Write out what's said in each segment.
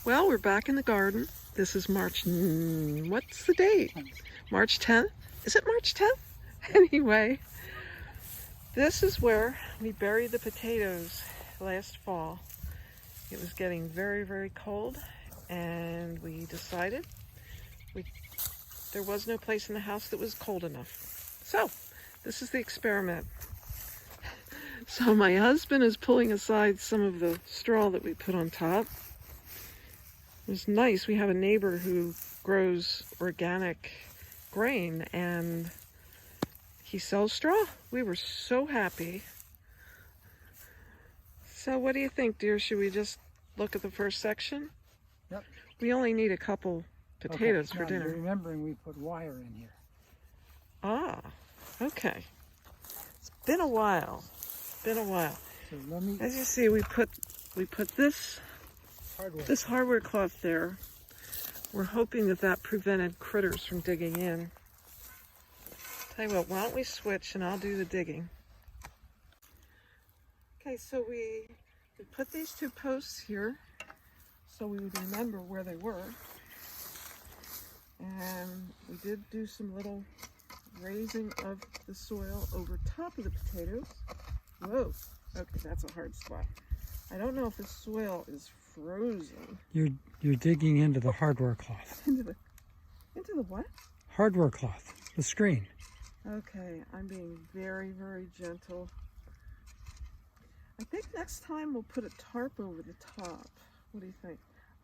Well, we're back in the garden. This is March, what's the date? March 10th? Is it March 10th? Anyway, this is where we buried the potatoes last fall. It was getting very, very cold, and we decided there was no place in the house that was cold enough. So, this is the experiment. So my husband is pulling aside some of the straw that we put on top. It was nice. We have a neighbor who grows organic grain and he sells straw. We were so happy. So what do you think, dear? Should we just look at the first section? Yep. We only need a couple potatoes for dinner. You're remembering we put wire in here. Ah, okay. It's been a while. So let me As you see, we put this hardware cloth there. We're hoping that prevented critters from digging in. Tell you what, why don't we switch and I'll do the digging. Okay, so we put these two posts here so we would remember where they were. And we did do some little raising of the soil over top of the potatoes. Whoa, okay, that's a hard spot. I don't know if the soil is frozen. You're digging into the hardware cloth. Into the what? Hardware cloth, the screen. Okay, I'm being very, very gentle. I think next time we'll put a tarp over the top. What do you think?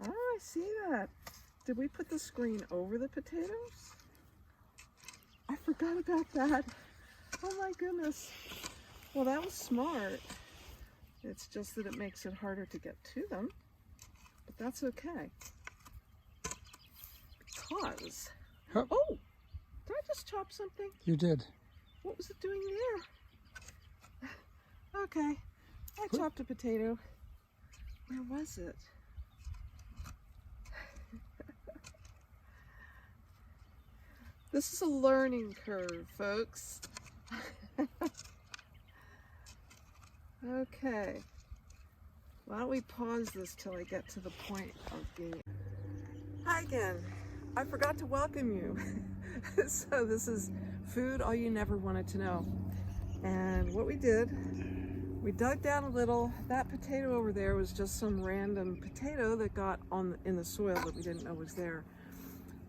Oh, I see that. Did we put the screen over the potatoes? I forgot about that. Oh my goodness. Well, that was smart. It's just that it makes it harder to get to them, but that's okay. Because, oh, did I just chop something? You did. What was it doing there? Okay, I chopped a potato. Where was it? This is a learning curve, folks. Okay, why don't we pause this till I get to the point of being... Hi again. I forgot to welcome you. So this is food all you never wanted to know. And what we did, we dug down a little. That potato over there was just some random potato that got in the soil that we didn't know was there.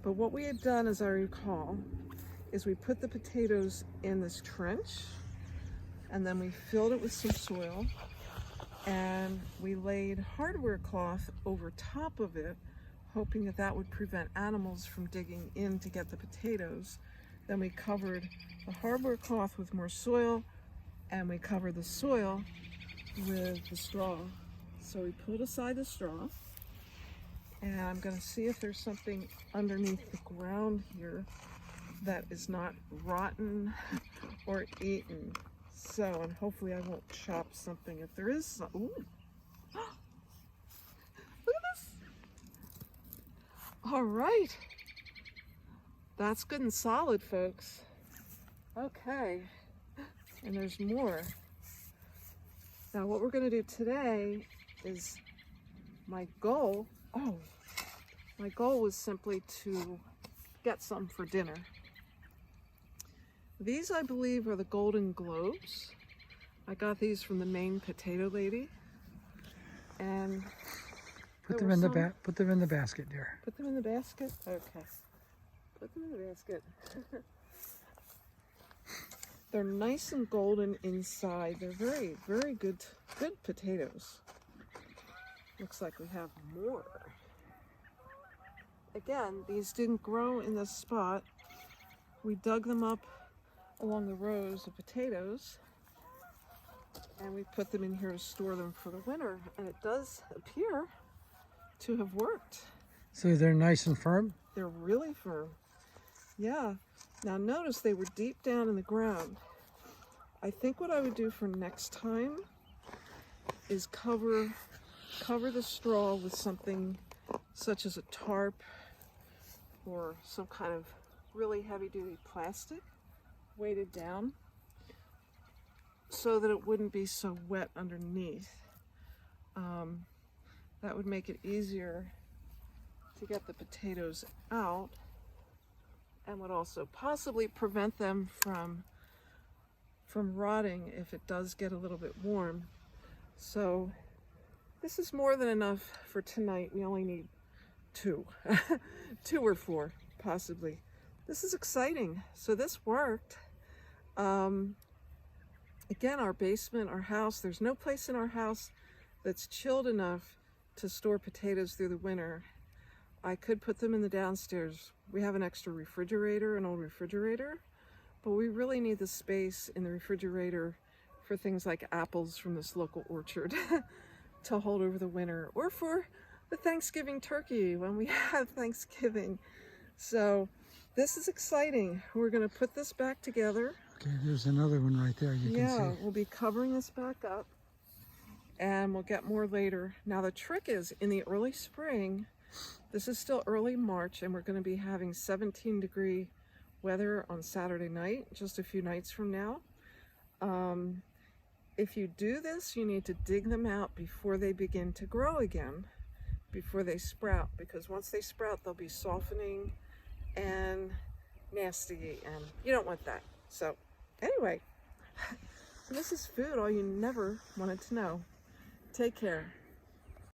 But what we had done, as I recall, is we put the potatoes in this trench, and then we filled it with some soil, and we laid hardware cloth over top of it, hoping that would prevent animals from digging in to get the potatoes. Then we covered the hardware cloth with more soil, and we covered the soil with the straw. So we put aside the straw, and I'm going to see if there's something underneath the ground here that is not rotten or eaten. So, and hopefully I won't chop something if there is some. Ooh. Look at this. All right. That's good and solid, folks. Okay. And there's more. Now what we're going to do today is my goal was simply to get some for dinner. These, I believe, are the Golden Globes. I got these from the Maine Potato Lady. And put them in the basket, dear. Put them in the basket? Okay. Put them in the basket. They're nice and golden inside. They're very, very good potatoes. Looks like we have more. Again, these didn't grow in this spot. We dug them up along the rows of potatoes, and we put them in here to store them for the winter, and it does appear to have worked. So they're nice and firm? They're really firm. Yeah. Now notice they were deep down in the ground. I think what I would do for next time is cover the straw with something such as a tarp or some kind of really heavy-duty plastic weighted down so that it wouldn't be so wet underneath. That would make it easier to get the potatoes out, and would also possibly prevent them from rotting if it does get a little bit warm. So this is more than enough for tonight. We only need 2 2 or 4 possibly. This is exciting. So this worked. Again, our basement, our house, there's no place in our house that's chilled enough to store potatoes through the winter. I could put them in the downstairs. We have an extra refrigerator, an old refrigerator, but we really need the space in the refrigerator for things like apples from this local orchard to hold over the winter, or for the Thanksgiving turkey when we have Thanksgiving. So this is exciting. We're going to put this back together. Okay, there's another one right there you can see. We'll be covering this back up, and we'll get more later. Now the trick is, in the early spring, this is still early March, and we're going to be having 17-degree weather on Saturday night, just a few nights from now. If you do this, you need to dig them out before they begin to grow again, before they sprout, because once they sprout, they'll be softening and nasty, and you don't want that. So anyway, this is food all you never wanted to know. Take care.